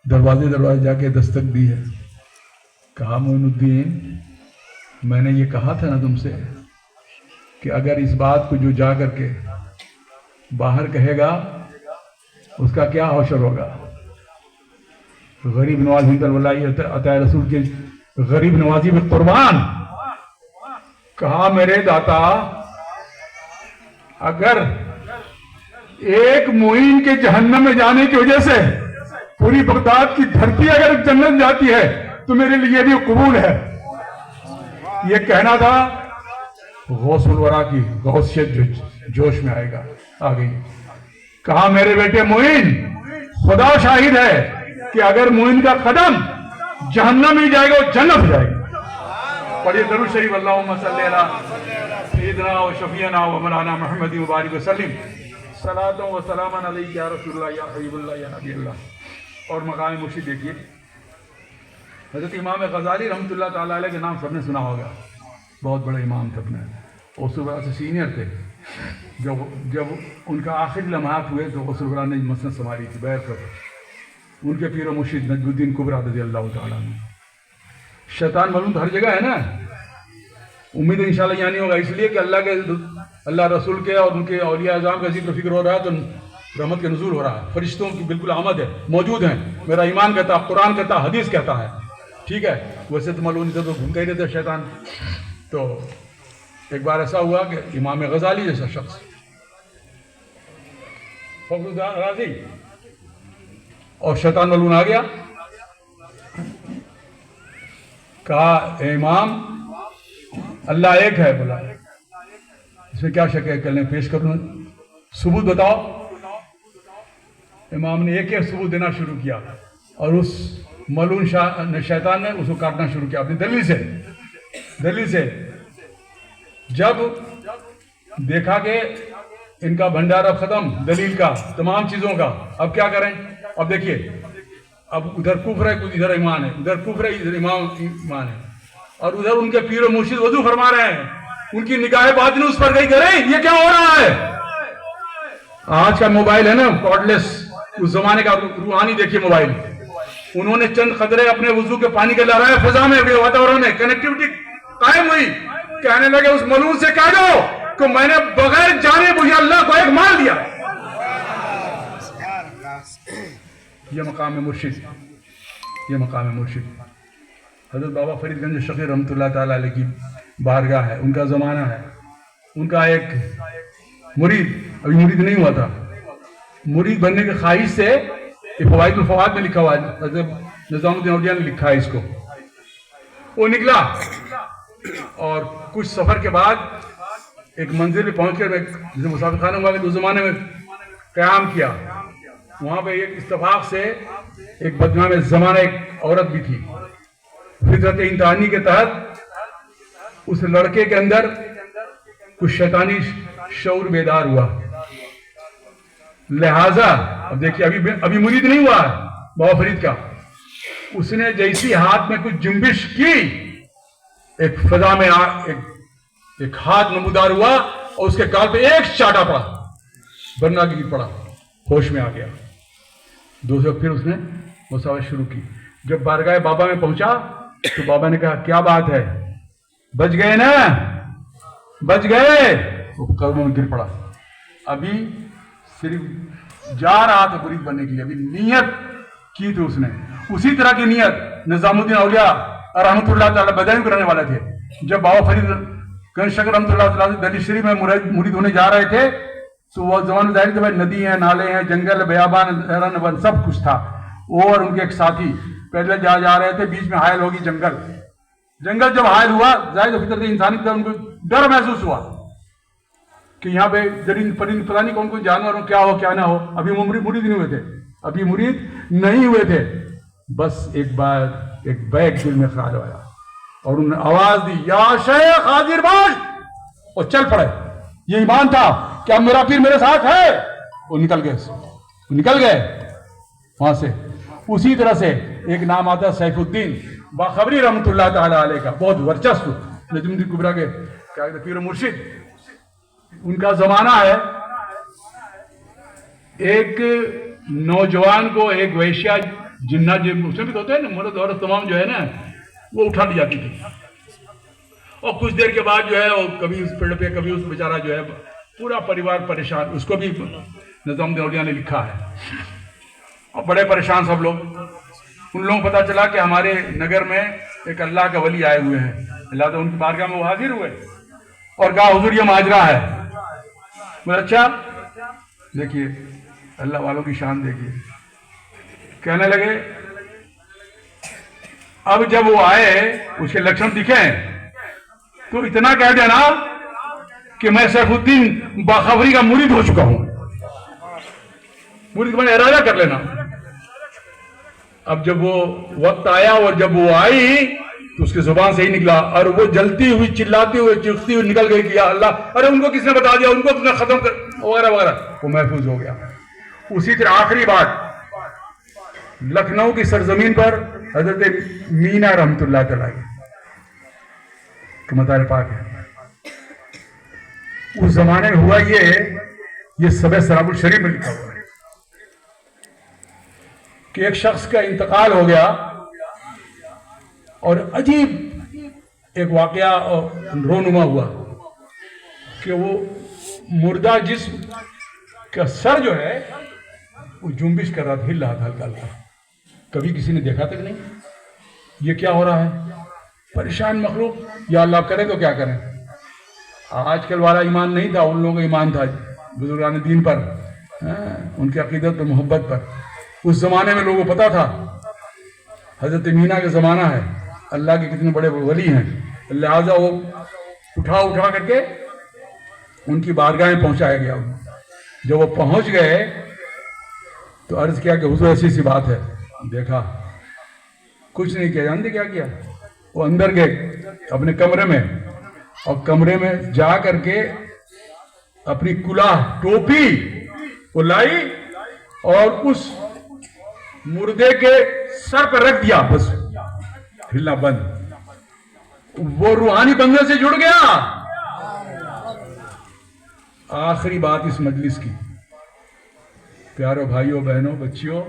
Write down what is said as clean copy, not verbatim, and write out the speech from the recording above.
दरवाजे दरवाजे जाके दस्तक दी है। कहा मोइनुद्दीन, मैंने ये कहा था ना तुमसे कि अगर इस बात को जो जा करके बाहर कहेगा उसका क्या हौशर होगा। गरीब नवाज हिंदुल्लाह अता रसूल के गरीब नवाजी में कुर्बान। कहा मेरे दाता, अगर एक मोइन के जहन्नम में जाने की वजह से पूरी बगदाद की धरती अगर जन्नत जाती है तो मेरे लिए भी कबूल है। ये कहना था, गौसुल वरा की गौसियत जोश में आएगा, आ गई। कहा मेरे बेटे मोइन, खुदा शाहिद है कि अगर मोइन का कदम जहन्नम में जाएगा वो जन्नत जाएगा। पढ़िए दरूद शरीफ, अल्लाहुम्मा सल्ली अला सय्यिदना व शफीअना व मौलाना मुहम्मद मुबारक वसल्लिम सलातो व सलामन अलैका या रसूलुल्लाह या हबीबुल्लाह या नबी अल्लाह। और मकाम मुर्शिद देखिए, हज़रत इमाम गज़ाली रहमतुल्लाह ताला अलैह के नाम सबने सुना होगा, बहुत बड़े इमाम थे अपने, गौसुल से सीनियर थे। जब उनका आखिरी लम्हात हुए तो गौसुल ने मसनद संभाली थी बैर कर, उनके पीर मुर्शिद नजमुद्दीन कुबरा रज़ियल्लाहु ताला अन्हु। शैतान मालूम हर जगह है ना, उम्मीद है इंशाल्लाह यहाँ नहीं होगा, इसलिए कि अल्लाह रसूल के और उनके औलिया अज़ाम का जिक्र फिक्र हो रहा है तो रहमत के नुज़ूल हो रहा है, फरिश्तों की बिल्कुल आमद है, मौजूद हैं। मेरा ईमान कहता है, कुरान कहता है, हदीस कहता है, ठीक है। वैसे तो मालूम इधर तो घूमते ही रहते शैतान। तो एक बार ऐसा हुआ कि इमाम गज़ाली जैसा शख्स राजी और शैतान मलून आ गया। कहा ए इमाम, अल्लाह एक है। बोला इसमें क्या शक है, कल पेश करूं, सबूत बताओ। इमाम ने एक एक सबूत देना शुरू किया और उस मलून शैतान ने उसको काटना शुरू किया अपनी दलील से। जब देखा कि इनका भंडारा खत्म दलील का, तमाम चीजों का, अब क्या करें। अब देखिए, अब उधर कुफ्र है, कुछ इधर ईमान है, उधर कुफ्र है, इधर ईमान है, और उधर उनके पीर मुर्शिद वजू फरमा रहे हैं, उनकी निगाहें बातिन उस पर गई, करें ये क्या हो रहा है। आज का मोबाइल है ना कॉर्डलेस, उस जमाने का रूहानी देखिए मोबाइल। उन्होंने चंद खतरे अपने वजू के पानी के लहराए फिजा में, वातावरण में कनेक्टिविटी कायम हुई। कहने लगे उस मलून से कह दो कि मैंने बगैर जाने बुझे अल्लाह को एक मार दिया। ये मकाम मुर्शिद, ये मकाम मुर्शिद। हजरत बाबा फरीदगंज शकीर रहमतुल्लाह ताला अलैह की बारगाह है, उनका जमाना है। उनका एक मुरीद, अभी मुरीद नहीं हुआ था, मुरीद बनने की ख्वाहिश से, फवाइदुल फवाद में लिखा हुआ है, हजरत निजामुद्दीन औलिया ने लिखा है इसको। वो निकला और कुछ सफर के बाद एक मंजिल पे पहुंचकर जैसे मुसाफिर खाना हुआ उस जमाने में क़याम किया। वहां पे एक इत्तफाक से एक बदनाम जमाना एक औरत भी थी। फितरत इंसानी के तहत उस लड़के के अंदर कुछ शैतानी शऊर बेदार हुआ। लिहाजा अब देखिए, अभी मुरीद नहीं हुआ बाबा फरीद का, उसने जैसी हाथ में कुछ जुम्बिश की, एक फजा में एक हाथ नमूदार हुआ और उसके गाल पे एक चाटा पड़ा, बरना गिर पड़ा, होश में आ गया। दूसरे फिर उसने मुसाफिर शुरू की। जब बारगाह बाबा में पहुंचा तो बाबा ने कहा क्या बात है, बच गए ना, बच गए। वो कदमों में गिर पड़ा। अभी सिर्फ जा रहा था मुरीद बनने के लिए, अभी नियत की थी उसने, उसी तरह की नियत निजामुद्दीन औलिया रहमतुल्लाह ताला बदायूं करने वाले थे। जब बाबा फरीद गंज शकीर रहमतुल्लाह ताला दली शरीफ में मुरीद होने जा रहे थे तो वह जमाने जाहिर थे भाई, नदी है, नाले हैं, जंगल, बयाबान, सब कुछ था। वो और उनके एक साथी पैदल जा रहे थे, बीच में हायल होगी जंगल जब हायल हुआ, जाहिर फितरत इंसानी की तरफ उनको डर महसूस हुआ कि यहाँ पे जरीन परिंद पता नहीं कौन कोई जानवर हो, क्या हो क्या ना हो। अभी मुरीद नहीं हुए थे, अभी मुरीद नहीं हुए थे। बस एक बार एक बैग दिल में ख्याल आया और उन्होंने आवाज दी, या शेख हाजिर बाश, और चल पड़े। ये ईमान था कि अब मेरा पीर मेरे साथ है। वो निकल गए वहां से। उसी तरह से एक नाम आता है सैफुद्दीन बाखबरी रहमतुल्लाह ताला अलैह का, बहुत वर्चस्व नजमुद्दीन कुबरा के क्या कहते पीर मुर्शिद, उनका जमाना है। एक नौजवान को एक वैश्या जिन्ना जो उसमें भी तो होता है ना, मर्द औरत तमाम जो है ना वो उठा ली जाती थी, और कुछ देर के बाद जो है वो कभी उस पेड़ पे कभी उस बेचारा जो है पूरा परिवार परेशान, उसको भी निज़ामुद्दीन औलिया ने लिखा है, और बड़े परेशान सब लोग। उन लोगों को पता चला कि हमारे नगर में एक अल्लाह का वली आए हुए हैं, अल्लाह तो उनकी बारगाह में वो हाजिर हुए और कहा हुजूर ये माजरा है। बोले अच्छा, देखिए अल्लाह वालों की शान देखिए। कहने लगे अब जब वो आए उसके लक्षण दिखे तो इतना कह देना कि मैं सैफुद्दीन बाखबरी का मुरीद हो चुका हूं, मुरीद मैंने इरादा कर लेना। अब जब वो वक्त आया और जब वो आई तो उसकी जुबान से ही निकला, और वो जलती हुई चिल्लाती हुई चीखती हुई निकल गई कि या अल्लाह, अरे उनको किसने बता दिया, उनको किसने खत्म कर, वगैरह वगैरह। वो महफूज हो गया। उसी तरह आखिरी बात, लखनऊ की सरजमीन पर हजरत मीना रहमतुल्लाह अलैह मतार पाक है, उस जमाने में हुआ ये सब सराबुल शरीफ में लिखा हुआ है कि एक शख्स का इंतकाल हो गया और अजीब एक वाकया और रोनुमा हुआ कि वो मुर्दा जिस्म का सर जो है वो जुम्बिश कर रहा था, हिल रहा था हल्का हल्का। कभी किसी ने देखा तक नहीं, ये क्या हो रहा है? परेशान मखलूक, या अल्लाह करें तो क्या करें। आजकल वाला ईमान नहीं था, उन लोगों का ईमान था बुजुर्गान दीन पर, उनकी अकीदत पर, मोहब्बत पर। उस जमाने में लोगों को पता था हजरत मीना का जमाना है, अल्लाह के कितने बड़े वली हैं, लिहाजा वो उठा करके उनकी बारगाह में पहुंचाया गया। जब वो पहुंच गए तो अर्ज किया कि हुजूर ऐसी सी बात है। देखा कुछ नहीं किया, जानते क्या किया? वो अंदर गए अपने कमरे में, और कमरे में जा करके अपनी कुलाह टोपी वो लाई और उस मुर्दे के सर पर रख दिया, बस हिलना बंद। वो रूहानी बंदे से जुड़ गया। आखिरी बात इस मजलिस की, प्यारो भाइयों बहनों बच्चियों,